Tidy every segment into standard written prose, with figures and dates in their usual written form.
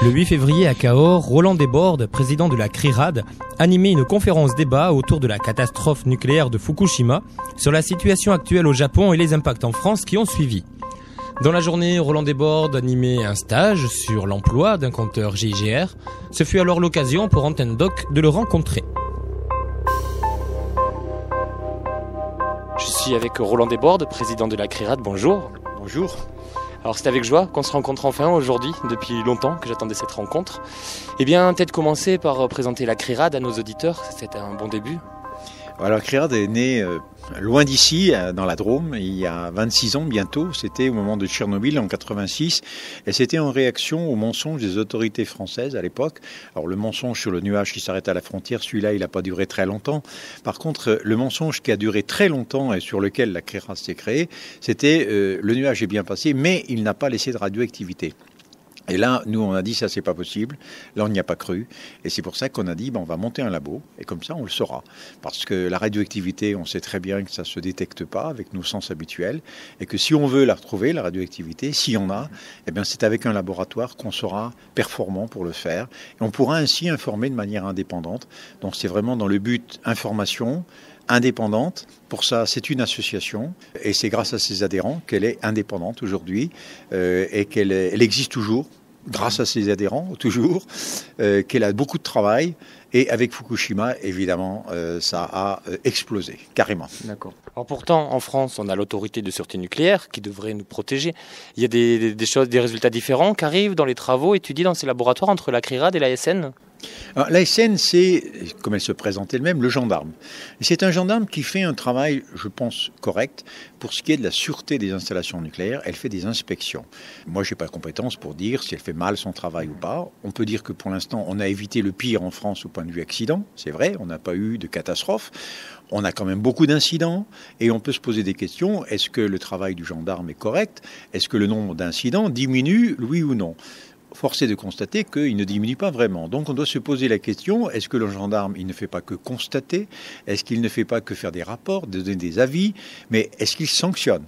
Le 8 février à Cahors, Roland Desbordes, président de la CRIRAD, animait une conférence débat autour de la catastrophe nucléaire de Fukushima sur la situation actuelle au Japon et les impacts en France qui ont suivi. Dans la journée, Roland Desbordes animait un stage sur l'emploi d'un compteur GIGR. Ce fut alors l'occasion pour Antenne Doc de le rencontrer. Je suis avec Roland Desbordes, président de la CRIRAD. Bonjour. Bonjour. Alors c'est avec joie qu'on se rencontre enfin aujourd'hui, depuis longtemps que j'attendais cette rencontre. Eh bien, peut-être commencer par présenter la CRIRAD à nos auditeurs, c'est un bon début. Alors, CRIRAD est né loin d'ici, dans la Drôme, il y a 26 ans bientôt. C'était au moment de Tchernobyl en 86. Et c'était en réaction aux mensonges des autorités françaises à l'époque. Alors, le mensonge sur le nuage qui s'arrête à la frontière, celui-là, il n'a pas duré très longtemps. Par contre, le mensonge qui a duré très longtemps et sur lequel la CRIRAD s'est créée, c'était le nuage est bien passé, mais il n'a pas laissé de radioactivité. Et là, nous, on a dit, ça, c'est pas possible. Là, on n'y a pas cru. Et c'est pour ça qu'on a dit, on va monter un labo. Et comme ça, on le saura. Parce que la radioactivité, on sait très bien que ça se détecte pas avec nos sens habituels. Et que si on veut la retrouver, la radioactivité, s'il y en a, eh bien, c'est avec un laboratoire qu'on sera performant pour le faire. Et on pourra ainsi informer de manière indépendante. Donc, c'est vraiment dans le but information, indépendante. Pour ça, c'est une association et c'est grâce à ses adhérents qu'elle est indépendante aujourd'hui et qu'elle existe toujours, grâce à ses adhérents, toujours, qu'elle a beaucoup de travail. Et avec Fukushima, évidemment, ça a explosé, carrément. D'accord. Alors pourtant, en France, on a l'autorité de sûreté nucléaire qui devrait nous protéger. Il y a des choses, des résultats différents qui arrivent dans les travaux étudiés dans ces laboratoires entre la CRIRAD et l'ASN. L'ASN, c'est, comme elle se présente elle-même, le gendarme. Et c'est un gendarme qui fait un travail, je pense, correct pour ce qui est de la sûreté des installations nucléaires. Elle fait des inspections. Moi, je n'ai pas la compétence pour dire si elle fait mal son travail ou pas. On peut dire que pour l'instant, on a évité le pire en France au point de vue accident. C'est vrai, on n'a pas eu de catastrophe. On a quand même beaucoup d'incidents et on peut se poser des questions. Est-ce que le travail du gendarme est correct? Est-ce que le nombre d'incidents diminue, oui ou non? Force est de constater qu'il ne diminue pas vraiment. Donc on doit se poser la question, est-ce que le gendarme, il ne fait pas que constater? Est-ce qu'il ne fait pas que faire des rapports, donner des avis? Mais est-ce qu'il sanctionne?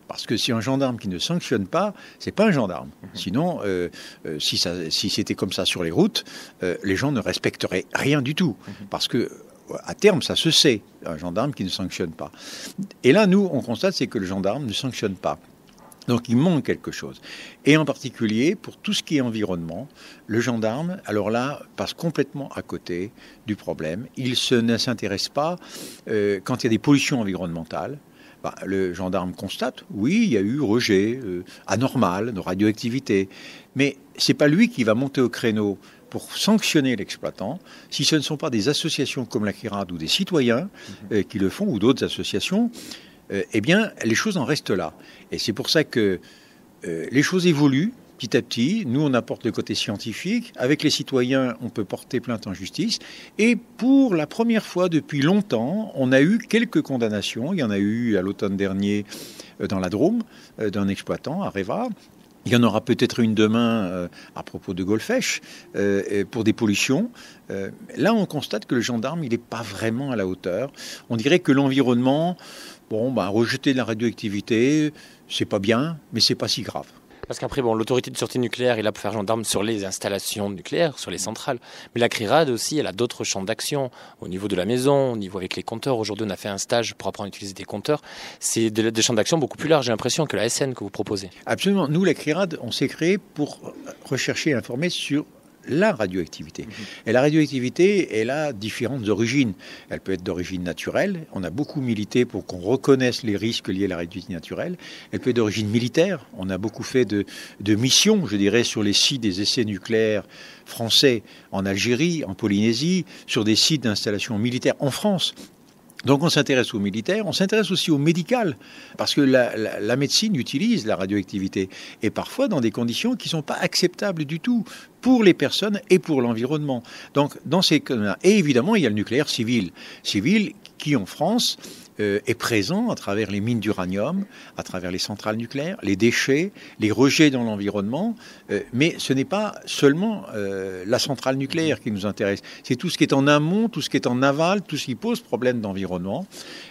Parce que si un gendarme qui ne sanctionne pas, c'est pas un gendarme. Sinon, si c'était comme ça sur les routes, les gens ne respecteraient rien du tout. Parce que à terme, ça se sait, un gendarme qui ne sanctionne pas. Et là, nous, on constate, c'est que le gendarme ne sanctionne pas. Donc il manque quelque chose. Et en particulier, pour tout ce qui est environnement, le gendarme, alors là, passe complètement à côté du problème. Il ne s'intéresse pas quand il y a des pollutions environnementales. Le gendarme constate, oui, il y a eu rejet anormal de radioactivité. Mais ce n'est pas lui qui va monter au créneau pour sanctionner l'exploitant, si ce ne sont pas des associations comme la CRIRAD ou des citoyens qui le font, ou d'autres associations, eh bien, les choses en restent là. Et c'est pour ça que les choses évoluent petit à petit. Nous, on apporte le côté scientifique. Avec les citoyens, on peut porter plainte en justice. Et pour la première fois depuis longtemps, on a eu quelques condamnations. Il y en a eu à l'automne dernier dans la Drôme, d'un exploitant, à Réva. Il y en aura peut-être une demain à propos de Golfech pour des pollutions. Là, on constate que le gendarme, il n'est pas vraiment à la hauteur. On dirait que l'environnement, rejeter de la radioactivité, c'est pas bien, mais c'est pas si grave. Parce qu'après, l'autorité de sûreté nucléaire est là pour faire gendarme sur les installations nucléaires, sur les centrales. Mais la CRIRAD aussi, elle a d'autres champs d'action. Au niveau de la maison, au niveau avec les compteurs. Aujourd'hui, on a fait un stage pour apprendre à utiliser des compteurs. C'est des champs d'action beaucoup plus larges, j'ai l'impression, que la SN que vous proposez. Absolument. Nous, la CRIRAD, on s'est créé pour rechercher et informer sur la radioactivité. Et la radioactivité, elle a différentes origines. Elle peut être d'origine naturelle. On a beaucoup milité pour qu'on reconnaisse les risques liés à la radioactivité naturelle. Elle peut être d'origine militaire. On a beaucoup fait de missions, je dirais, sur les sites des essais nucléaires français en Algérie, en Polynésie, sur des sites d'installations militaires en France. Donc on s'intéresse aux militaires, on s'intéresse aussi au médical, parce que la médecine utilise la radioactivité, et parfois dans des conditions qui ne sont pas acceptables du tout, pour les personnes et pour l'environnement. Donc dans ces cas-là, et évidemment il y a le nucléaire civil qui en France est présent à travers les mines d'uranium, à travers les centrales nucléaires, les déchets, les rejets dans l'environnement. Mais ce n'est pas seulement la centrale nucléaire qui nous intéresse. C'est tout ce qui est en amont, tout ce qui est en aval, tout ce qui pose problème d'environnement.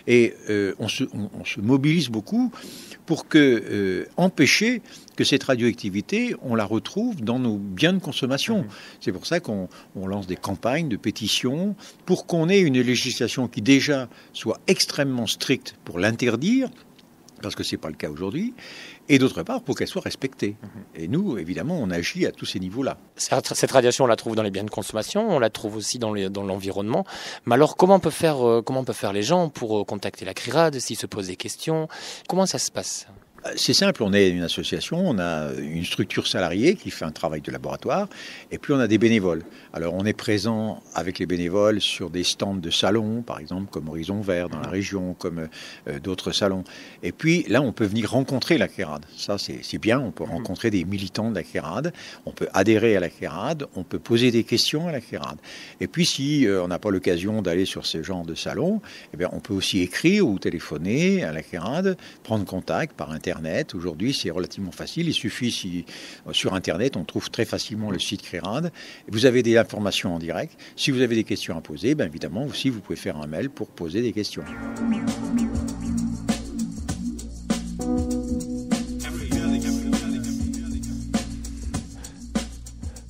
Et on se mobilise beaucoup pour empêcher que cette radioactivité, on la retrouve dans nos biens de consommation. C'est pour ça qu'on lance des campagnes de pétitions pour qu'on ait une législation qui déjà soit extrêmement stricte pour l'interdire, parce que ce n'est pas le cas aujourd'hui, et d'autre part pour qu'elle soit respectée. Et nous, évidemment, on agit à tous ces niveaux-là. Cette radiation, on la trouve dans les biens de consommation, on la trouve aussi dans l'environnement. Mais alors, comment peuvent faire les gens pour contacter la CRIRAD, s'ils se posent des questions? Comment ça se passe? C'est simple, on est une association, on a une structure salariée qui fait un travail de laboratoire, et puis on a des bénévoles. Alors on est présent avec les bénévoles sur des stands de salons, par exemple comme Horizon Vert dans la région, comme d'autres salons. Et puis là, on peut venir rencontrer la CRIRAD. Ça, c'est bien, on peut rencontrer des militants de la CRIRAD, on peut adhérer à la CRIRAD, on peut poser des questions à la CRIRAD. Et puis si on n'a pas l'occasion d'aller sur ce genre de salon, eh bien, on peut aussi écrire ou téléphoner à la CRIRAD, prendre contact par Internet. Aujourd'hui, c'est relativement facile. Il suffit, sur Internet, on trouve très facilement le site CRIRAD. Vous avez des informations en direct. Si vous avez des questions à poser, bien évidemment, aussi, vous pouvez faire un mail pour poser des questions.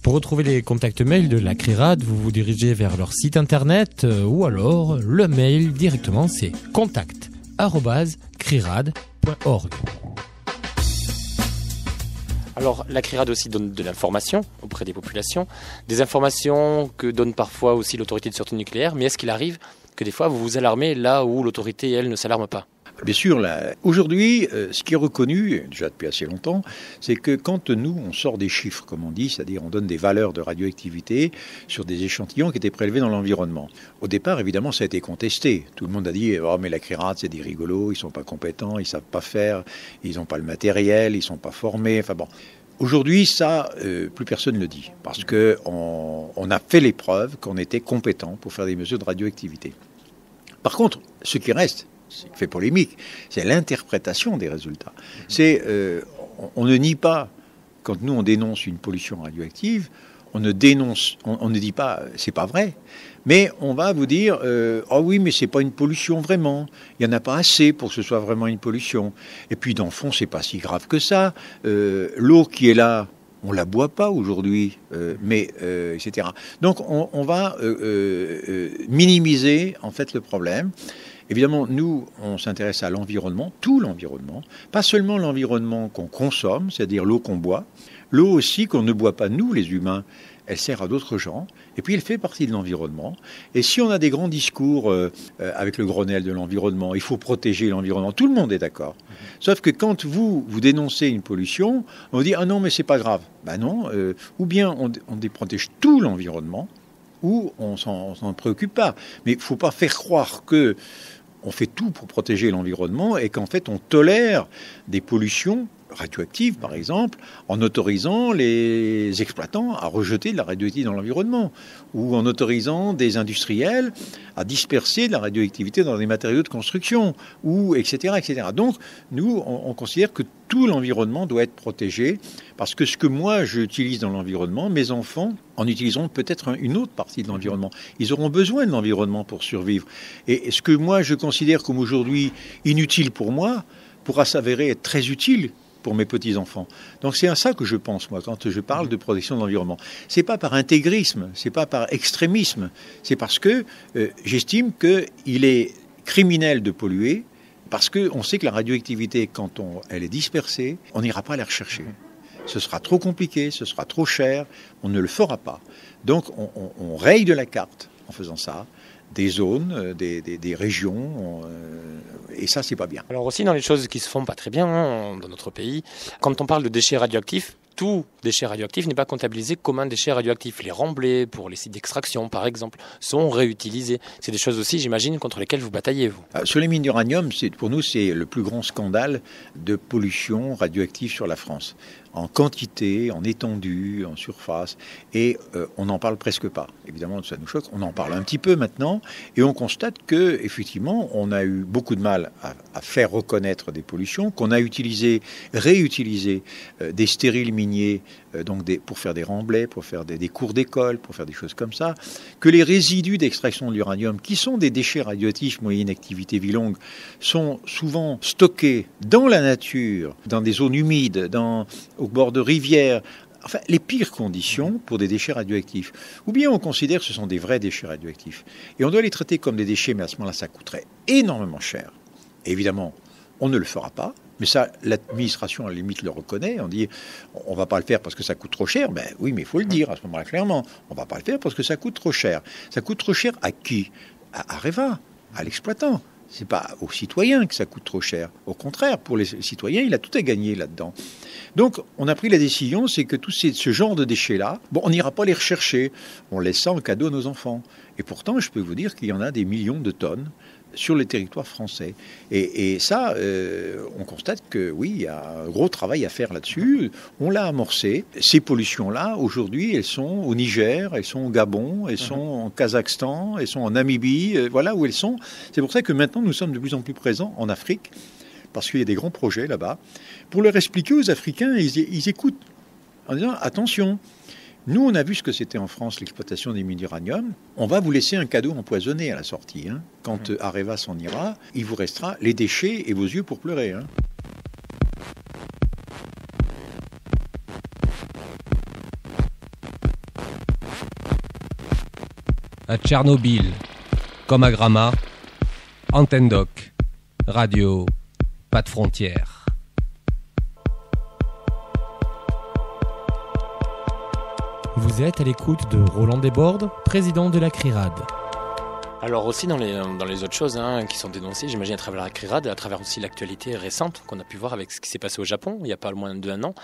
Pour retrouver les contacts mails de la CRIRAD, vous vous dirigez vers leur site internet ou alors le mail directement, c'est contact@crirad.org. Alors, la CRIRAD aussi donne de l'information auprès des populations, des informations que donne parfois aussi l'autorité de sûreté nucléaire, mais est-ce qu'il arrive que des fois vous vous alarmez là où l'autorité, elle, ne s'alarme pas? Bien sûr, aujourd'hui, ce qui est reconnu, déjà depuis assez longtemps, c'est que quand nous, on sort des chiffres, comme on dit, c'est-à-dire on donne des valeurs de radioactivité sur des échantillons qui étaient prélevés dans l'environnement. Au départ, évidemment, ça a été contesté. Tout le monde a dit « Oh, mais la CRIRAD, c'est des rigolos, ils ne sont pas compétents, ils ne savent pas faire, ils n'ont pas le matériel, ils ne sont pas formés. » Enfin bon. Aujourd'hui, ça, plus personne ne le dit, parce qu'on a fait les preuves qu'on était compétent pour faire des mesures de radioactivité. Par contre, ce qui reste, ce qui fait polémique, c'est l'interprétation des résultats. On ne nie pas, quand nous on dénonce une pollution radioactive, on ne dit pas c'est pas vrai, mais on va vous dire oh oui, mais c'est pas une pollution vraiment, il y en a pas assez pour que ce soit vraiment une pollution. Et puis dans le fond, c'est pas si grave que ça. L'eau qui est là, on la boit pas aujourd'hui, etc. Donc on va minimiser en fait le problème. Évidemment, nous, on s'intéresse à l'environnement, tout l'environnement, pas seulement l'environnement qu'on consomme, c'est-à-dire l'eau qu'on boit, l'eau aussi qu'on ne boit pas nous, les humains, elle sert à d'autres gens, et puis elle fait partie de l'environnement. Et si on a des grands discours avec le Grenelle de l'environnement, il faut protéger l'environnement, tout le monde est d'accord. Sauf que quand vous dénoncez une pollution, on vous dit « Ah non, mais c'est pas grave ». Ben non, ou bien on protège tout l'environnement, ou on s'en préoccupe pas. Mais il ne faut pas faire croire que on fait tout pour protéger l'environnement et qu'en fait on tolère des pollutions radioactives, par exemple, en autorisant les exploitants à rejeter de la radioactivité dans l'environnement ou en autorisant des industriels à disperser de la radioactivité dans des matériaux de construction, ou etc. etc. Donc, nous, on considère que tout l'environnement doit être protégé parce que ce que moi j'utilise dans l'environnement, mes enfants en utiliseront peut-être une autre partie de l'environnement. Ils auront besoin de l'environnement pour survivre. Et ce que moi je considère comme aujourd'hui inutile pour moi pourra s'avérer être très utile pour mes petits-enfants. Donc c'est à ça que je pense, moi, quand je parle de protection de l'environnement. C'est pas par intégrisme, c'est pas par extrémisme, c'est parce que j'estime qu'il est criminel de polluer, parce qu'on sait que la radioactivité, quand elle est dispersée, on n'ira pas la rechercher. Ce sera trop compliqué, ce sera trop cher, on ne le fera pas. Donc on raye de la carte en faisant ça, des zones, des régions, et ça, c'est pas bien. Alors aussi, dans les choses qui se font pas très bien dans notre pays, quand on parle de déchets radioactifs, tout déchet radioactif n'est pas comptabilisé comme un déchet radioactif. Les remblais pour les sites d'extraction, par exemple, sont réutilisés. C'est des choses aussi, j'imagine, contre lesquelles vous bataillez, vous. Sur les mines d'uranium, pour nous, c'est le plus grand scandale de pollution radioactive sur la France. En quantité, en étendue, en surface, et on n'en parle presque pas. Évidemment, ça nous choque. On en parle un petit peu maintenant, et on constate que, effectivement, on a eu beaucoup de mal à faire reconnaître des pollutions, qu'on a réutilisé des stériles miniers gagner pour faire des remblais, pour faire des cours d'école, pour faire des choses comme ça, que les résidus d'extraction de l'uranium, qui sont des déchets radioactifs moyenne activité vie longue, sont souvent stockés dans la nature, dans des zones humides, au bord de rivières, enfin les pires conditions pour des déchets radioactifs. Ou bien on considère que ce sont des vrais déchets radioactifs. Et on doit les traiter comme des déchets, mais à ce moment-là, ça coûterait énormément cher. Et évidemment, on ne le fera pas. Mais ça, l'administration, à la limite, le reconnaît. On dit, on ne va pas le faire parce que ça coûte trop cher. Ben oui, mais il faut le dire à ce moment-là, clairement. On ne va pas le faire parce que ça coûte trop cher. Ça coûte trop cher à qui ? À Areva, à l'exploitant. Ce n'est pas aux citoyens que ça coûte trop cher. Au contraire, pour les citoyens, il a tout à gagner là-dedans. Donc, on a pris la décision, c'est que ce genre de déchets-là, on n'ira pas les rechercher. On laisse ça en cadeau à nos enfants. Et pourtant, je peux vous dire qu'il y en a des millions de tonnes sur le territoire français. Et ça, on constate que oui, il y a un gros travail à faire là-dessus. On l'a amorcé. Ces pollutions-là, aujourd'hui, elles sont au Niger, elles sont au Gabon, elles sont en Kazakhstan, elles sont en Namibie, voilà où elles sont. C'est pour ça que maintenant, nous sommes de plus en plus présents en Afrique, parce qu'il y a des grands projets là-bas. Pour leur expliquer aux Africains, ils écoutent en disant, attention, nous, on a vu ce que c'était en France, l'exploitation des mines d'uranium. On va vous laisser un cadeau empoisonné à la sortie. Quand Areva s'en ira, il vous restera les déchets et vos yeux pour pleurer. À Tchernobyl, comme à Grama, Antenne Doc, radio, pas de frontières. Vous êtes à l'écoute de Roland Desbordes, président de la CRIRAD. Alors aussi dans les autres choses qui sont dénoncées, j'imagine à travers la CRIRAD, à travers aussi l'actualité récente qu'on a pu voir avec ce qui s'est passé au Japon, il n'y a pas moins d'1 an,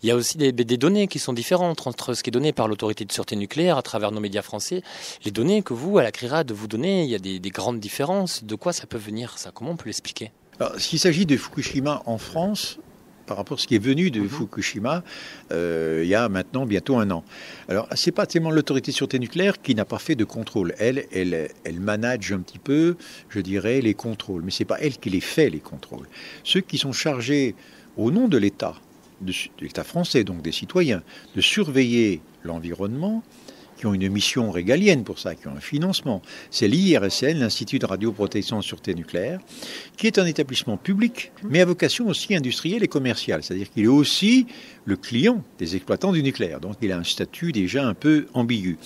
il y a aussi des données qui sont différentes entre ce qui est donné par l'autorité de sûreté nucléaire à travers nos médias français. Les données que vous, à la CRIRAD, vous donnez, il y a des grandes différences. De quoi ça peut venir, ça ? Comment on peut l'expliquer ? Alors, s'il s'agit de Fukushima en France, par rapport à ce qui est venu de Fukushima, il y a maintenant bientôt 1 an. Alors, c'est pas tellement l'autorité de sûreté nucléaire qui n'a pas fait de contrôle. Elle manage un petit peu, je dirais, les contrôles. Mais c'est pas elle qui les fait, les contrôles. Ceux qui sont chargés, au nom de l'État, de l'État français, donc des citoyens, de surveiller l'environnement, qui ont une mission régalienne pour ça, qui ont un financement. C'est l'IRSN, l'Institut de radioprotection et sûreté nucléaire, qui est un établissement public, mais à vocation aussi industrielle et commerciale. C'est-à-dire qu'il est aussi le client des exploitants du nucléaire. Donc il a un statut déjà un peu ambigu.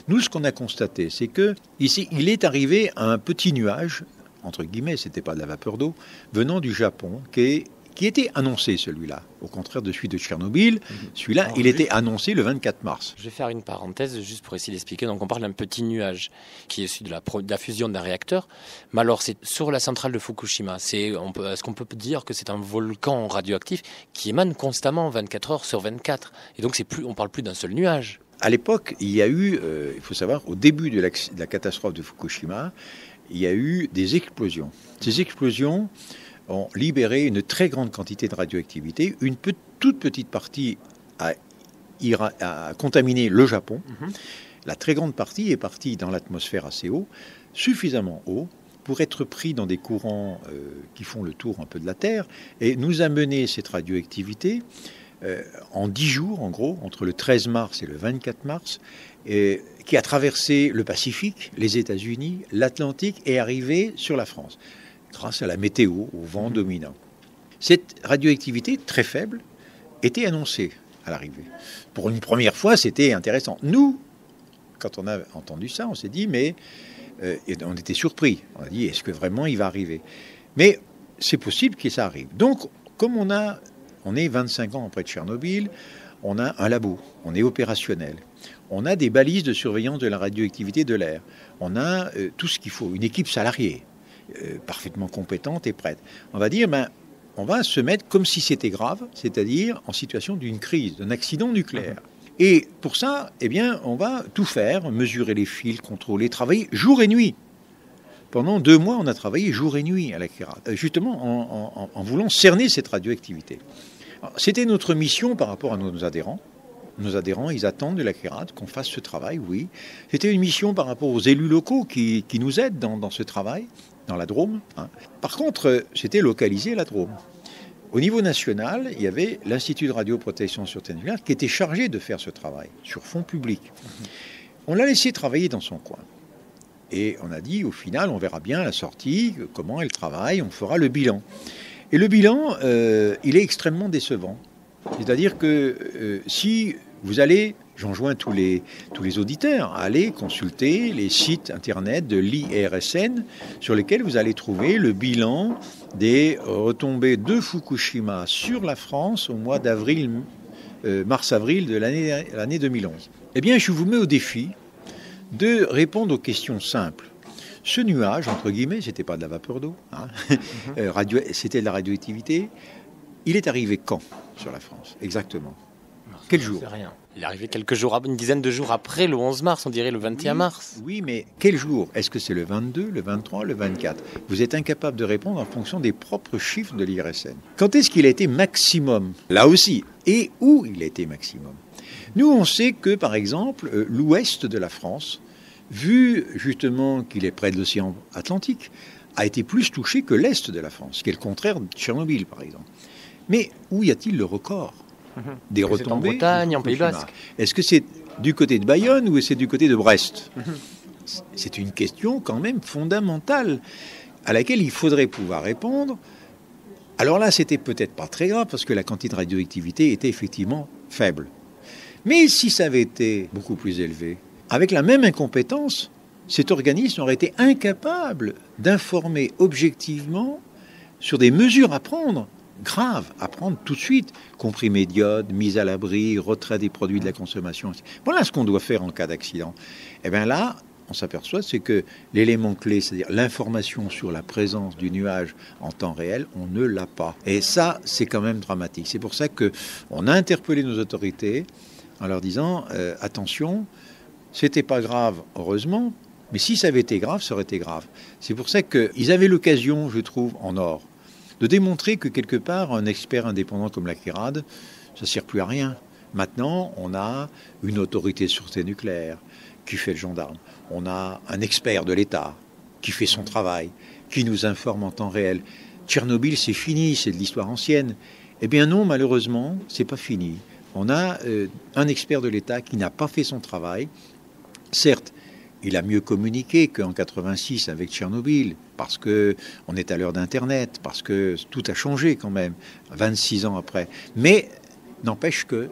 Nous, ce qu'on a constaté, c'est que ici, il est arrivé à un petit nuage, entre guillemets, c'était pas de la vapeur d'eau, venant du Japon, qui était annoncé, celui-là. Au contraire de celui de Tchernobyl, celui-là, il était annoncé le 24 mars. Je vais faire une parenthèse juste pour essayer d'expliquer. Donc on parle d'un petit nuage qui est issu de la fusion d'un réacteur. Mais alors c'est sur la centrale de Fukushima. Est-ce qu'on peut dire que c'est un volcan radioactif qui émane constamment 24 heures sur 24 ? Et donc on parle plus d'un seul nuage. À l'époque, il y a eu, il faut savoir, au début de la catastrophe de Fukushima, il y a eu des explosions. Ces explosions ont libéré une très grande quantité de radioactivité. Une toute petite partie a contaminé le Japon. La très grande partie est partie dans l'atmosphère assez haut, suffisamment haut pour être pris dans des courants qui font le tour un peu de la Terre et nous amener cette radioactivité en 10 jours, en gros, entre le 13 mars et le 24 mars, qui a traversé le Pacifique, les États-Unis, l'Atlantique et est arrivé sur la France, grâce à la météo, au vent dominant. Cette radioactivité très faible était annoncée à l'arrivée. Pour une première fois, c'était intéressant. Nous, quand on a entendu ça, on s'est dit, mais on était surpris. On a dit, est-ce que vraiment il va arriver ? Mais c'est possible que ça arrive. Donc, comme on est 25 ans après Tchernobyl, on a un labo, on est opérationnel. On a des balises de surveillance de la radioactivité de l'air. On a tout ce qu'il faut, une équipe salariée. Parfaitement compétente et prête. On va dire, on va se mettre comme si c'était grave, c'est-à-dire en situation d'une crise, d'un accident nucléaire. Et pour ça, on va tout faire, mesurer les fils, contrôler, travailler jour et nuit. Pendant 2 mois, on a travaillé jour et nuit à la CRIRAD, justement en voulant cerner cette radioactivité. Alors, c'était notre mission par rapport à nos adhérents. Nos adhérents, ils attendent de la CRIRAD qu'on fasse ce travail, oui. C'était une mission par rapport aux élus locaux qui nous aident dans ce travail, dans la Drôme. Par contre, c'était localisé à la Drôme. Au niveau national, il y avait l'Institut de radioprotection sûreté nucléaire qui était chargé de faire ce travail sur fonds publics. On l'a laissé travailler dans son coin. Et on a dit, au final, on verra bien à la sortie, comment elle travaille, on fera le bilan. Et le bilan, il est extrêmement décevant. C'est-à-dire que si vous allez, j'enjoins tous les auditeurs à aller consulter les sites internet de l'IRSN sur lesquels vous allez trouver le bilan des retombées de Fukushima sur la France au mois d'avril, mars-avril de l'année 2011. Eh bien, je vous mets au défi de répondre aux questions simples. Ce nuage, entre guillemets, c'était pas de la vapeur d'eau, hein, c'était de la radioactivité. Il est arrivé quand sur la France, exactement? Quel jour? Rien. Il est arrivé quelques jours, une dizaine de jours après le 11 mars, on dirait le 21 mars. Oui, mais quel jour? Est-ce que c'est le 22, le 23, le 24? Vous êtes incapable de répondre en fonction des propres chiffres de l'IRSN. Quand est-ce qu'il a été maximum? Là aussi. Et où il a été maximum? Nous, on sait que, par exemple, l'ouest de la France, vu justement qu'il est près de l'océan Atlantique, a été plus touché que l'est de la France, ce qui est le contraire de Tchernobyl, par exemple. Mais où y a-t-il le record des retombées? En Bretagne, en Pays Basque. Est-ce que c'est du côté de Bayonne ou c'est du côté de Brest? C'est une question quand même fondamentale à laquelle il faudrait pouvoir répondre. Alors là, c'était peut-être pas très grave parce que la quantité de radioactivité était effectivement faible. Mais si ça avait été beaucoup plus élevé, avec la même incompétence, cet organisme aurait été incapable d'informer objectivement sur des mesures à prendre, graves, à prendre tout de suite, comprimés d'iode, mise à l'abri, retrait des produits de la consommation. Voilà ce qu'on doit faire en cas d'accident. Et bien là, on s'aperçoit, c'est que l'élément clé, c'est-à-dire l'information sur la présence du nuage en temps réel, on ne l'a pas. Et ça, c'est quand même dramatique. C'est pour ça qu'on a interpellé nos autorités en leur disant attention, c'était pas grave, heureusement, mais si ça avait été grave, ça aurait été grave. C'est pour ça qu'ils avaient l'occasion, je trouve, en or, de démontrer que quelque part, un expert indépendant comme la CRIRAD, ça ne sert plus à rien. Maintenant, on a une autorité de sûreté nucléaire qui fait le gendarme. On a un expert de l'État qui fait son travail, qui nous informe en temps réel. Tchernobyl, c'est fini, c'est de l'histoire ancienne. Eh bien non, malheureusement, c'est pas fini. On a un expert de l'État qui n'a pas fait son travail. Certes, il a mieux communiqué qu'en 86 avec Tchernobyl, parce qu'on est à l'heure d'Internet, parce que tout a changé quand même, 26 ans après. Mais n'empêche que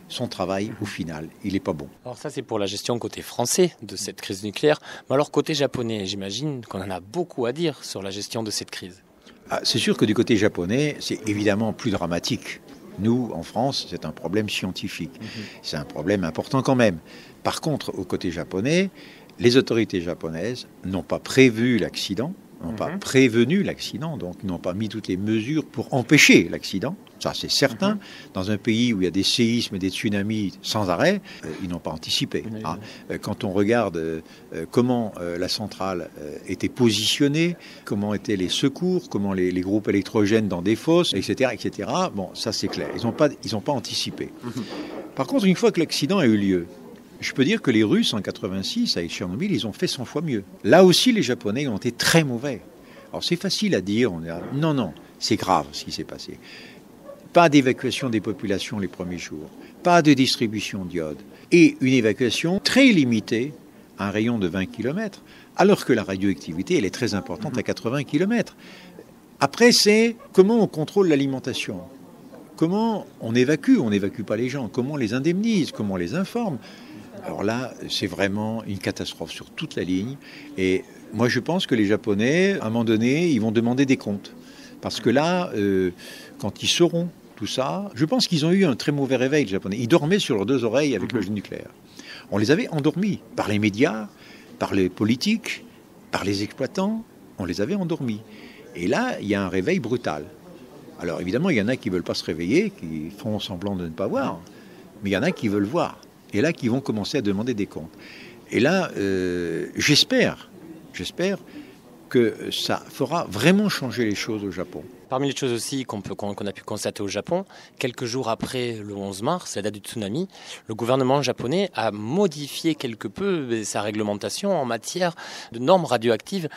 son travail, au final, il n'est pas bon. Alors ça, c'est pour la gestion côté français de cette crise nucléaire. Mais alors côté japonais, j'imagine qu'on en a beaucoup à dire sur la gestion de cette crise. C'est sûr que du côté japonais, c'est évidemment plus dramatique. Nous, en France, c'est un problème scientifique. C'est un problème important quand même. Par contre, au côté japonais, les autorités japonaises n'ont pas prévu l'accident, n'ont pas prévenu l'accident, donc n'ont pas mis toutes les mesures pour empêcher l'accident. Ça, c'est certain. Dans un pays où il y a des séismes et des tsunamis sans arrêt, ils n'ont pas anticipé. Quand on regarde comment la centrale était positionnée, comment étaient les secours, comment les groupes électrogènes dans des fosses, etc., bon, ça c'est clair. Ils n'ont pas anticipé. Par contre, une fois que l'accident a eu lieu, je peux dire que les Russes, en 86, avec Tchernobyl, ils ont fait 100 fois mieux. Là aussi, les Japonais ont été très mauvais. Alors, c'est facile à dire. Non, c'est grave ce qui s'est passé. Pas d'évacuation des populations les premiers jours. Pas de distribution d'iode. Et une évacuation très limitée, à un rayon de 20 km, alors que la radioactivité, elle est très importante à 80 km. Après, c'est comment on contrôle l'alimentation. Comment on évacue pas les gens. Comment on les indemnise, comment on les informe. Alors là, c'est vraiment une catastrophe sur toute la ligne. Et moi, je pense que les Japonais, à un moment donné, ils vont demander des comptes. Parce que là, quand ils sauront tout ça, je pense qu'ils ont eu un très mauvais réveil, les Japonais. Ils dormaient sur leurs deux oreilles avec le nucléaire. On les avait endormis par les médias, par les politiques, par les exploitants. On les avait endormis. Et là, il y a un réveil brutal. Alors évidemment, il y en a qui ne veulent pas se réveiller, qui font semblant de ne pas voir. Mais il y en a qui veulent voir. Et là, qui vont commencer à demander des comptes. Et là, j'espère que ça fera vraiment changer les choses au Japon. Parmi les choses aussi qu'on a pu constater au Japon, quelques jours après le 11 mars, la date du tsunami, le gouvernement japonais a modifié quelque peu sa réglementation en matière de normes radioactives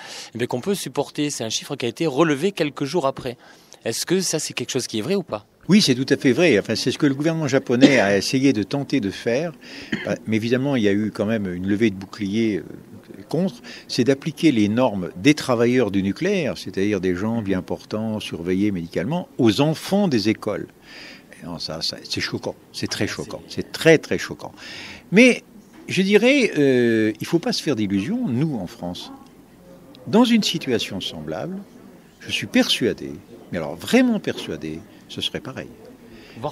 qu'on peut supporter. C'est un chiffre qui a été relevé quelques jours après. Est-ce que ça, c'est quelque chose qui est vrai ou pas ? Oui, c'est tout à fait vrai. Enfin, c'est ce que le gouvernement japonais a essayé de tenter de faire. Mais évidemment, il y a eu quand même une levée de bouclier contre. C'est d'appliquer les normes des travailleurs du nucléaire, c'est-à-dire des gens bien portants, surveillés médicalement, aux enfants des écoles. Et non, ça, c'est choquant. C'est très choquant. C'est très, très choquant. Mais je dirais, il ne faut pas se faire d'illusions, nous, en France. Dans une situation semblable, je suis persuadé, mais alors vraiment persuadé, ce serait pareil.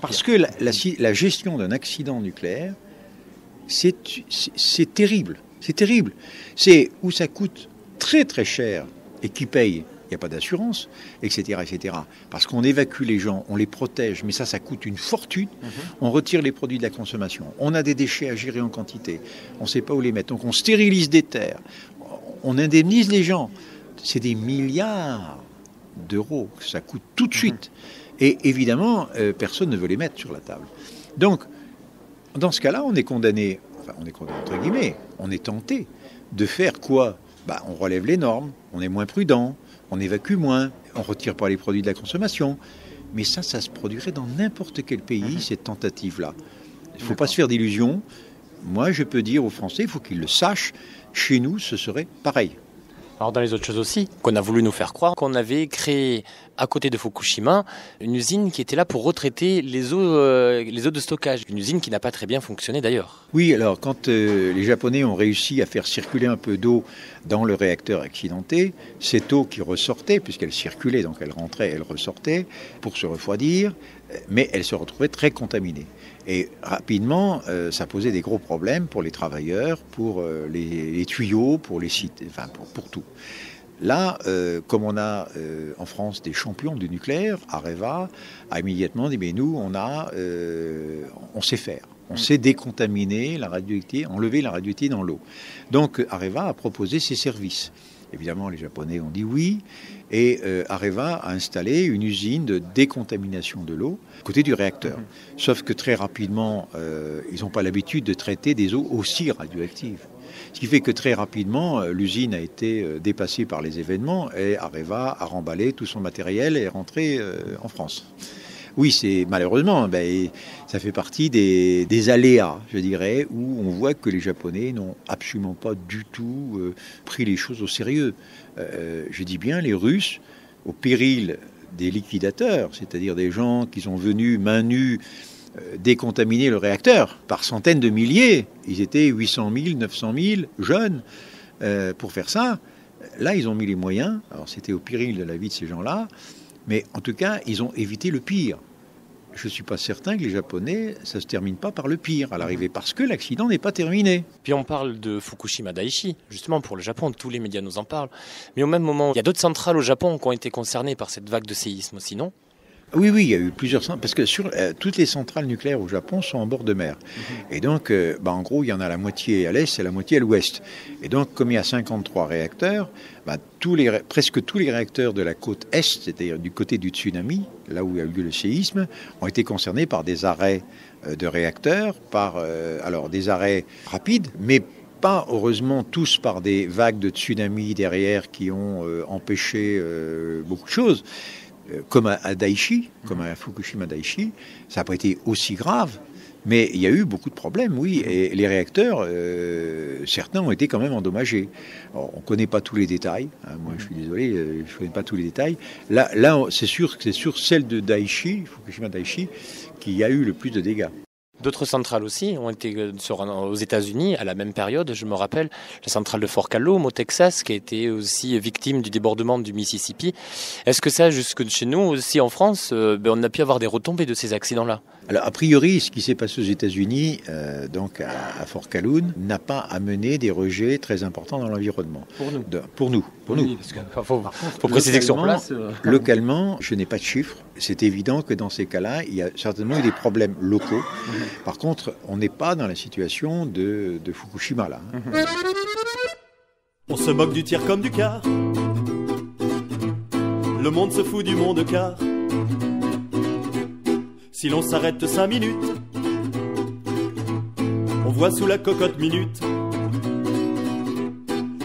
Parce que la gestion d'un accident nucléaire, c'est terrible. C'est terrible. C'est où ça coûte très très cher et qui paye. Il n'y a pas d'assurance, etc., etc. Parce qu'on évacue les gens, on les protège, mais ça coûte une fortune. On retire les produits de la consommation. On a des déchets à gérer en quantité. On ne sait pas où les mettre. Donc on stérilise des terres. On indemnise les gens. C'est des milliards d'euros que ça coûte tout de suite. Et évidemment, personne ne veut les mettre sur la table. Donc, dans ce cas-là, on est condamné, entre guillemets, on est tenté de faire quoi ? On relève les normes, on est moins prudent, on évacue moins, on ne retire pas les produits de la consommation. Mais ça se produirait dans n'importe quel pays, cette tentative-là. Il ne faut pas se faire d'illusions. Moi, je peux dire aux Français, il faut qu'ils le sachent, chez nous, ce serait pareil. Alors dans les autres choses aussi, qu'on a voulu nous faire croire qu'on avait créé à côté de Fukushima une usine qui était là pour retraiter les eaux de stockage. Une usine qui n'a pas très bien fonctionné d'ailleurs. Oui, alors quand les Japonais ont réussi à faire circuler un peu d'eau dans le réacteur accidenté, cette eau qui ressortait, puisqu'elle circulait, donc elle rentrait, elle ressortait, pour se refroidir, mais elle se retrouvait très contaminée. Et rapidement, ça posait des gros problèmes pour les travailleurs, pour les tuyaux, pour les sites, enfin pour tout. Là, comme on a en France des champions du nucléaire, Areva a immédiatement dit mais nous, on sait faire. On sait décontaminer la radioactivité, enlever la radioactivité dans l'eau. Donc Areva a proposé ses services. Évidemment, les Japonais ont dit oui, et Areva a installé une usine de décontamination de l'eau à côté du réacteur. Sauf que très rapidement, ils n'ont pas l'habitude de traiter des eaux aussi radioactives. Ce qui fait que très rapidement, l'usine a été dépassée par les événements et Areva a remballé tout son matériel et est rentré en France. Oui, c'est malheureusement, ça fait partie des aléas, je dirais, où on voit que les Japonais n'ont absolument pas du tout pris les choses au sérieux. Je dis bien les Russes, au péril des liquidateurs, c'est-à-dire des gens qui sont venus main nue décontaminer le réacteur par centaines de milliers. Ils étaient 800 000, 900 000 jeunes pour faire ça. Là, ils ont mis les moyens. Alors, c'était au péril de la vie de ces gens-là. Mais en tout cas, ils ont évité le pire. Je ne suis pas certain que les Japonais, ça ne se termine pas par le pire à l'arrivée, parce que l'accident n'est pas terminé. Puis on parle de Fukushima Daiichi, justement pour le Japon, tous les médias nous en parlent. Mais au même moment, il y a d'autres centrales au Japon qui ont été concernées par cette vague de séisme aussi, non ? Oui, il y a eu plusieurs centrales, parce que toutes les centrales nucléaires au Japon sont en bord de mer. Et donc, en gros, il y en a la moitié à l'est et la moitié à l'ouest. Et donc, comme il y a 53 réacteurs, presque tous les réacteurs de la côte est, c'est-à-dire du côté du tsunami, là où il y a eu le séisme, ont été concernés par des arrêts de réacteurs, alors des arrêts rapides, mais pas, heureusement, tous par des vagues de tsunami derrière qui ont empêché beaucoup de choses. Comme à Daiichi, comme à Fukushima Daiichi, ça n'a pas été aussi grave, mais il y a eu beaucoup de problèmes, oui, et les réacteurs, certains ont été quand même endommagés. Alors, on ne connaît pas tous les détails, hein, moi je suis désolé, je ne connais pas tous les détails. Là c'est sûr que c'est sur celle de Daiichi, Fukushima Daiichi, qu'il y a eu le plus de dégâts. D'autres centrales aussi ont été aux États-Unis à la même période. Je me rappelle la centrale de Fort Caroline au Texas qui a été aussi victime du débordement du Mississippi. Est-ce que ça, jusque chez nous aussi en France, on a pu avoir des retombées de ces accidents-là ? Alors, a priori, ce qui s'est passé aux États-Unis, donc à Fort Caroline, n'a pas amené des rejets très importants dans l'environnement. Pour nous. Oui, parce qu'il faut préciser que sur place. Localement, je n'ai pas de chiffres. C'est évident que dans ces cas-là, il y a certainement eu des problèmes locaux. Par contre, on n'est pas dans la situation de Fukushima là. On se moque du tiers comme du quart. Le monde se fout du monde car si l'on s'arrête 5 minutes, on voit sous la cocotte minute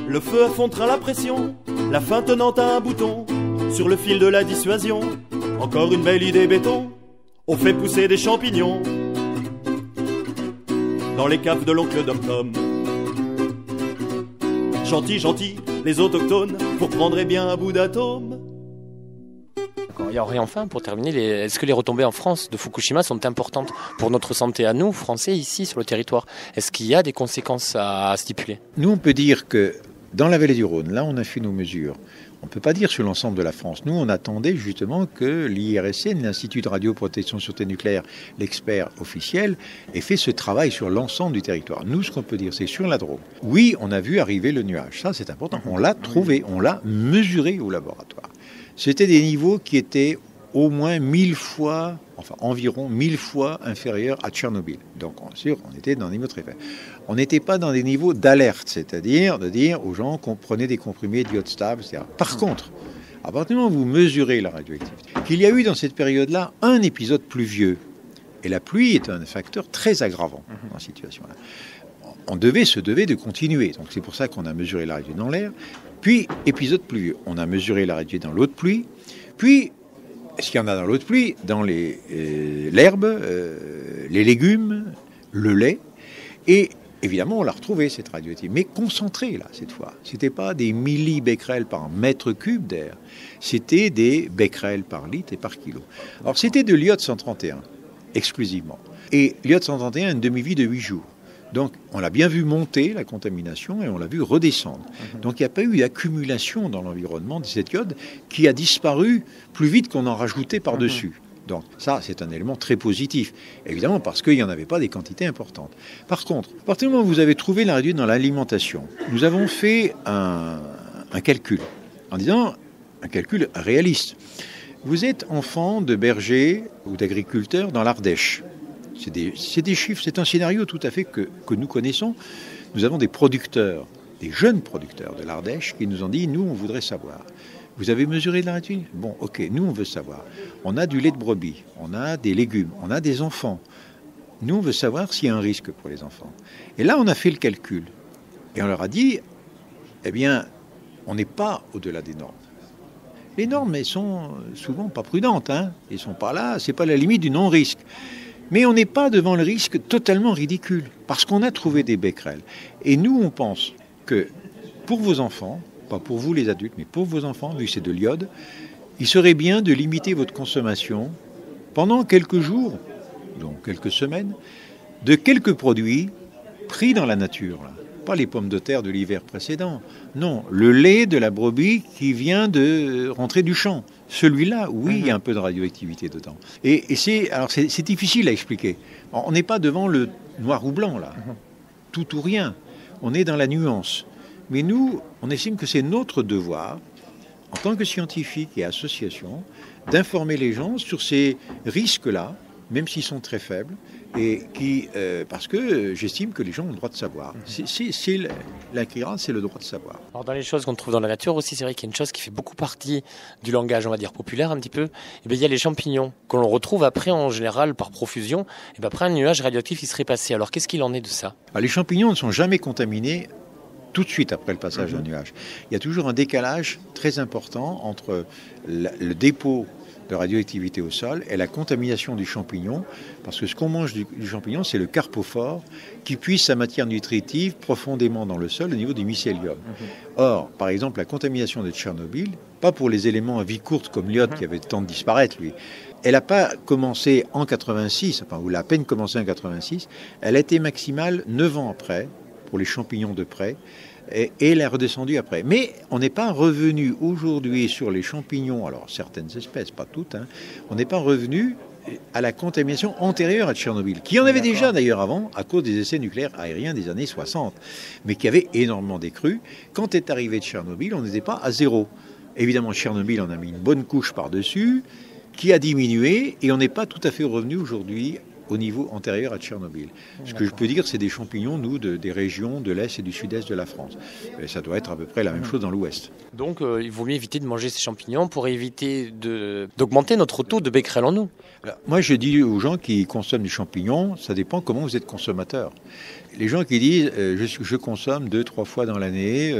le feu à fond train la pression, la fin tenant à un bouton sur le fil de la dissuasion. Encore une belle idée béton, on fait pousser des champignons dans les caves de l'oncle Dom-Tom. Gentil, gentil, les autochtones, vous prendrez bien un bout d'atome. Et enfin, pour terminer, est-ce que les retombées en France de Fukushima sont importantes pour notre santé à nous, Français, ici, sur le territoire? Est-ce qu'il y a des conséquences à stipuler? Nous, on peut dire que dans la vallée du Rhône, là, on a fait nos mesures. On ne peut pas dire sur l'ensemble de la France. Nous, on attendait justement que l'IRSN, l'Institut de radioprotection sûreté nucléaire, l'expert officiel, ait fait ce travail sur l'ensemble du territoire. Nous, ce qu'on peut dire, c'est sur la Drôme. Oui, on a vu arriver le nuage. Ça, c'est important. On l'a trouvé, on l'a mesuré au laboratoire. C'était des niveaux qui étaient au moins 1000 fois, enfin environ 1000 fois inférieurs à Tchernobyl. Donc, sûr, on était dans des niveaux très faibles. On n'était pas dans des niveaux d'alerte, c'est-à-dire de dire aux gens qu'on prenait des comprimés d'iode stable, etc. Par contre, à partir du moment où vous mesurez la radioactivité, qu'il y a eu dans cette période-là un épisode pluvieux, et la pluie est un facteur très aggravant dans cette situation-là, on se devait de continuer. Donc c'est pour ça qu'on a mesuré la radioactivité dans l'air. Puis, épisode pluvieux, on a mesuré la radioactivité dans l'eau de pluie. Puis, est-ce qu'il y en a dans l'eau de pluie? Dans l'herbe, les légumes, le lait. Et évidemment, on l'a retrouvé, cette radioactivité, mais concentrée, là, cette fois. Ce n'était pas des millibecquerels par mètre cube d'air, c'était des becquerels par litre et par kilo. Alors, c'était de l'iode 131, exclusivement. Et l'iode 131 a une demi-vie de 8 jours. Donc, on l'a bien vu monter, la contamination, et on l'a vu redescendre. Donc, il n'y a pas eu d'accumulation dans l'environnement de cette iode qui a disparu plus vite qu'on en rajoutait par-dessus. Donc, ça, c'est un élément très positif. Évidemment, parce qu'il n'y en avait pas des quantités importantes. Par contre, à partir du moment où vous avez trouvé la radioactivité dans l'alimentation, nous avons fait un calcul, en disant un calcul réaliste. Vous êtes enfant de berger ou d'agriculteur dans l'Ardèche. C'est des chiffres, c'est un scénario tout à fait que nous connaissons. Nous avons des producteurs, des jeunes producteurs de l'Ardèche qui nous ont dit, nous, on voudrait savoir. Vous avez mesuré de la radioactivité? Bon, ok, nous, on veut savoir. On a du lait de brebis, on a des légumes, on a des enfants. Nous, on veut savoir s'il y a un risque pour les enfants. Et là, on a fait le calcul. Et on leur a dit, eh bien, on n'est pas au-delà des normes. Les normes, elles sont souvent pas prudentes. Elles ne sont pas là, c'est pas la limite du non-risque. Mais on n'est pas devant le risque totalement ridicule, parce qu'on a trouvé des becquerels. Et nous, on pense que pour vos enfants, pas pour vous les adultes, mais pour vos enfants, vu que c'est de l'iode, il serait bien de limiter votre consommation pendant quelques jours, donc quelques semaines, de quelques produits pris dans la nature. Là. Pas les pommes de terre de l'hiver précédent. Non, le lait de la brebis qui vient de rentrer du champ. Celui-là, oui, il y a un peu de radioactivité dedans. Et c'est difficile à expliquer. On n'est pas devant le noir ou blanc, là. Tout ou rien. On est dans la nuance. Mais nous, on estime que c'est notre devoir, en tant que scientifiques et associations, d'informer les gens sur ces risques-là, même s'ils sont très faibles, et parce que j'estime que les gens ont le droit de savoir. La CRIRAD, c'est le droit de savoir. Alors dans les choses qu'on trouve dans la nature aussi, c'est vrai qu'il y a une chose qui fait beaucoup partie du langage, on va dire, populaire un petit peu. Et bien, il y a les champignons, que l'on retrouve après, en général, par profusion. Et bien, après, un nuage radioactif, il serait passé. Alors, qu'est-ce qu'il en est de ça? Alors, les champignons ne sont jamais contaminés tout de suite après le passage d'un nuage. Il y a toujours un décalage très important entre le dépôt de radioactivité au sol et la contamination du champignon, parce que ce qu'on mange du champignon, c'est le carpophore qui puise sa matière nutritive profondément dans le sol au niveau du mycélium. Or, par exemple, la contamination de Tchernobyl, pas pour les éléments à vie courte comme l'iode qui avait le temps de disparaître, lui, elle n'a pas commencé en 86, ou elle a à peine commencé en 86, elle a été maximale 9 ans après, pour les champignons de près, et elle est redescendue après. Mais on n'est pas revenu aujourd'hui sur les champignons, alors certaines espèces, pas toutes, on n'est pas revenu à la contamination antérieure à Tchernobyl, qui en avait déjà d'ailleurs avant, à cause des essais nucléaires aériens des années 60, mais qui avait énormément décru. Quand est arrivé Tchernobyl, on n'était pas à zéro. Évidemment, Tchernobyl, on a mis une bonne couche par-dessus, qui a diminué, et on n'est pas tout à fait revenu aujourd'hui au niveau antérieur à Tchernobyl. Ce que je peux dire, c'est des champignons, nous, des régions de l'Est et du Sud-Est de la France. Et ça doit être à peu près la même chose dans l'Ouest. Donc, il vaut mieux éviter de manger ces champignons pour éviter d'augmenter notre taux de becquerel en nous. Alors, moi, je dis aux gens qui consomment du champignon, ça dépend comment vous êtes consommateur. Les gens qui disent, je consomme 2-3 fois dans l'année,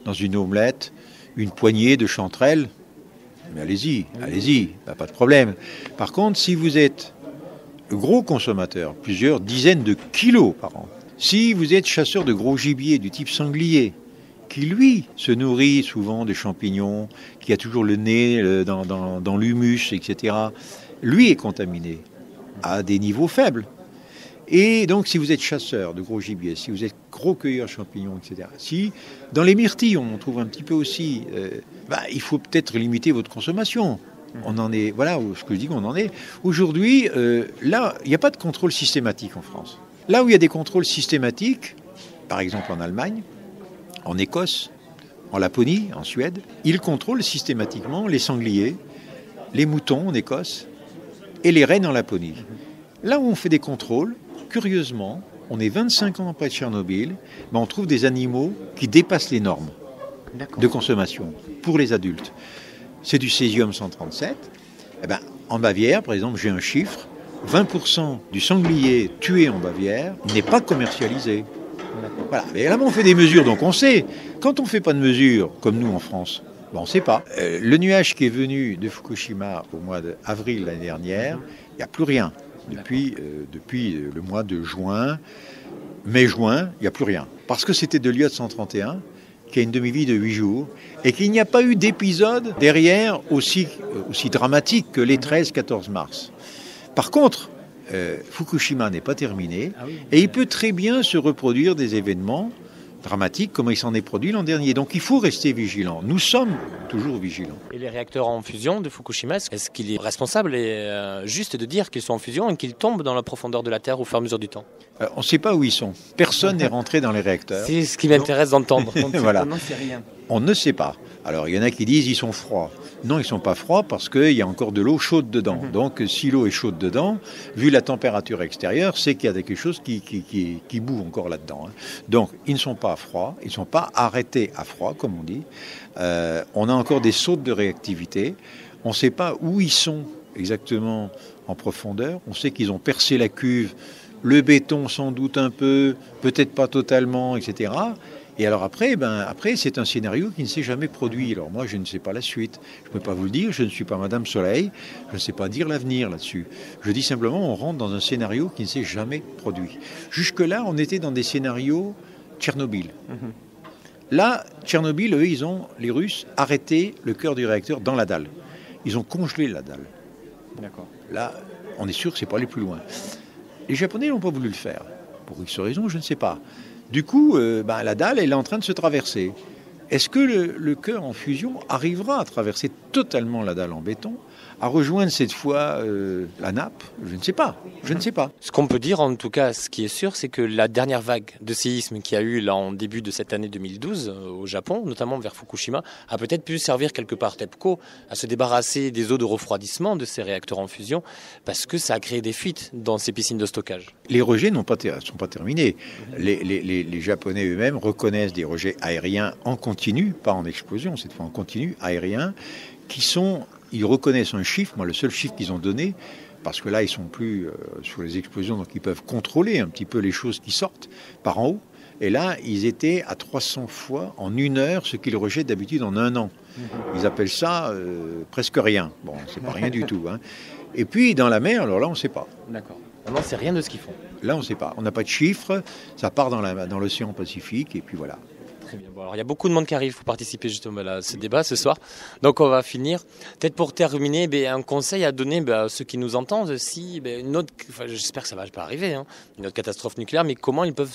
dans une omelette, une poignée de chanterelles, mais allez-y, pas de problème. Par contre, si vous êtes gros consommateur, plusieurs dizaines de kilos par an, si vous êtes chasseur de gros gibier du type sanglier, qui lui se nourrit souvent des champignons, qui a toujours le nez dans l'humus, etc., lui est contaminé à des niveaux faibles. Et donc, si vous êtes chasseur de gros gibier, si vous êtes gros cueilleur de champignons, etc., si dans les myrtilles, on en trouve un petit peu aussi, il faut peut-être limiter votre consommation. On en est, voilà ce que je dis qu'on en est. Aujourd'hui, là, il n'y a pas de contrôle systématique en France. Là où il y a des contrôles systématiques, par exemple en Allemagne, en Écosse, en Laponie, en Suède, ils contrôlent systématiquement les sangliers, les moutons en Écosse et les rennes en Laponie. Là où on fait des contrôles, curieusement, on est 25 ans après Tchernobyl, on trouve des animaux qui dépassent les normes de consommation pour les adultes. C'est du césium 137. En Bavière, par exemple, j'ai un chiffre, 20% du sanglier tué en Bavière n'est pas commercialisé. Voilà. Mais là, on fait des mesures, donc on sait. Quand on ne fait pas de mesures, comme nous en France, on ne sait pas. Le nuage qui est venu de Fukushima au mois d'avril l'année dernière, il n'y a plus rien. Depuis le mois de juin, mai-juin, il n'y a plus rien. Parce que c'était de l'iode 131, qui a une demi-vie de 8 jours, et qu'il n'y a pas eu d'épisode derrière aussi dramatique que les 13-14 mars. Par contre, Fukushima n'est pas terminé, et il peut très bien se reproduire des événements dramatiques comme il s'en est produit l'an dernier. Donc il faut rester vigilant. Nous sommes toujours vigilants. Et les réacteurs en fusion de Fukushima, est-ce qu'il est responsable et juste de dire qu'ils sont en fusion et qu'ils tombent dans la profondeur de la Terre au fur et à mesure du temps ? On ne sait pas où ils sont. Personne n'est rentré dans les réacteurs. C'est ce qui m'intéresse d'entendre. Voilà. On n'en sait rien. On ne sait pas. Alors, il y en a qui disent qu'ils sont froids. Non, ils ne sont pas froids parce qu'il y a encore de l'eau chaude dedans. Donc, si l'eau est chaude dedans, vu la température extérieure, c'est qu'il y a quelque chose qui bout encore là-dedans. Donc, ils ne sont pas froids. Ils ne sont pas arrêtés à froid, comme on dit. On a encore des sautes de réactivité. On ne sait pas où ils sont exactement en profondeur. On sait qu'ils ont percé la cuve. Le béton, sans doute un peu, peut-être pas totalement, etc. Et alors après, c'est un scénario qui ne s'est jamais produit. Alors moi, je ne sais pas la suite. Je ne peux pas vous le dire. Je ne suis pas Madame Soleil. Je ne sais pas dire l'avenir là-dessus. Je dis simplement, on rentre dans un scénario qui ne s'est jamais produit. Jusque-là, on était dans des scénarios Tchernobyl. Là, Tchernobyl, eux, les Russes, arrêté le cœur du réacteur dans la dalle. Ils ont congelé la dalle. D'accord. Là, on est sûr que c'est pas aller plus loin. Les Japonais n'ont pas voulu le faire. Pour X raisons, je ne sais pas. Du coup, la dalle, elle est en train de se traverser. Est-ce que le cœur en fusion arrivera à traverser totalement la dalle en béton, à rejoindre cette fois la nappe ? Je ne sais pas. Ce qu'on peut dire, en tout cas, ce qui est sûr, c'est que la dernière vague de séisme qu'il y a eu là en début de cette année 2012 au Japon, notamment vers Fukushima, a peut-être pu servir quelque part TEPCO à se débarrasser des eaux de refroidissement de ces réacteurs en fusion, parce que ça a créé des fuites dans ces piscines de stockage. Les rejets sont pas terminés. Les Japonais eux-mêmes reconnaissent des rejets aériens en continu, pas en explosion, cette fois en continu, aériens, ils reconnaissent un chiffre, le seul chiffre qu'ils ont donné, parce que là, ils ne sont plus sur les explosions, donc ils peuvent contrôler un petit peu les choses qui sortent par en haut. Et là, ils étaient à 300 fois en 1 heure ce qu'ils rejettent d'habitude en 1 an. Ils appellent ça presque rien. Bon, c'est pas rien du tout. Et puis, dans la mer, alors là, on ne sait pas. D'accord. On n'en sait rien de ce qu'ils font. Là, on ne sait pas. On n'a pas de chiffres. Ça part dans l'océan Pacifique, et puis voilà. Très bien. Bon, alors, il y a beaucoup de monde qui arrive pour participer justement à ce débat ce soir. Donc on va finir. Peut-être pour terminer, un conseil à donner à ceux qui nous entendent. Si j'espère que ça ne va pas arriver, une autre catastrophe nucléaire, mais comment ils peuvent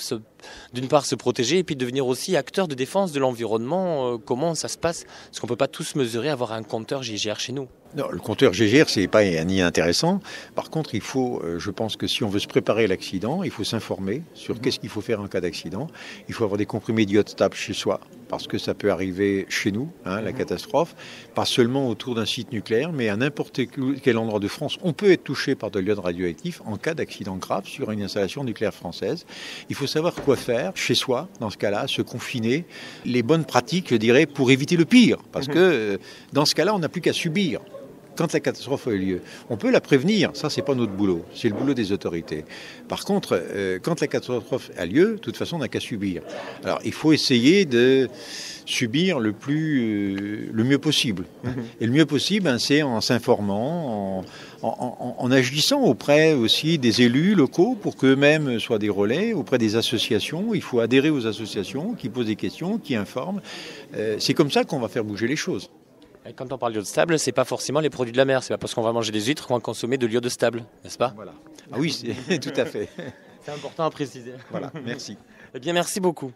d'une part se protéger et puis devenir aussi acteurs de défense de l'environnement. Comment ça se passe ? Parce qu'on ne peut pas tous mesurer, avoir un compteur GGR chez nous. Non, le compteur GGR, c'est pas ni intéressant. Par contre, il faut, je pense que si on veut se préparer à l'accident, il faut s'informer sur qu'est-ce qu'il faut faire en cas d'accident. Il faut avoir des comprimés d'iode stable chez soi, parce que ça peut arriver chez nous, la catastrophe. Pas seulement autour d'un site nucléaire, mais à n'importe quel endroit de France, on peut être touché par de l'iode radioactif en cas d'accident grave sur une installation nucléaire française. Il faut savoir quoi faire chez soi, dans ce cas-là, se confiner. Les bonnes pratiques, je dirais, pour éviter le pire, parce que dans ce cas-là, on n'a plus qu'à subir. quand la catastrophe a eu lieu. On peut la prévenir, ça c'est pas notre boulot, c'est le boulot des autorités. Par contre, quand la catastrophe a lieu, de toute façon on n'a qu'à subir. Alors il faut essayer de subir le mieux possible. Et le mieux possible, c'est en s'informant, en agissant auprès aussi des élus locaux pour qu'eux-mêmes soient des relais, auprès des associations. Il faut adhérer aux associations qui posent des questions, qui informent. C'est comme ça qu'on va faire bouger les choses. Et quand on parle d'iode stable, c'est pas forcément les produits de la mer. C'est pas parce qu'on va manger des huîtres qu'on va consommer de l'iode stable, n'est-ce pas? Voilà. Ah oui, tout à fait. C'est important à préciser. Voilà, merci. Eh bien, merci beaucoup.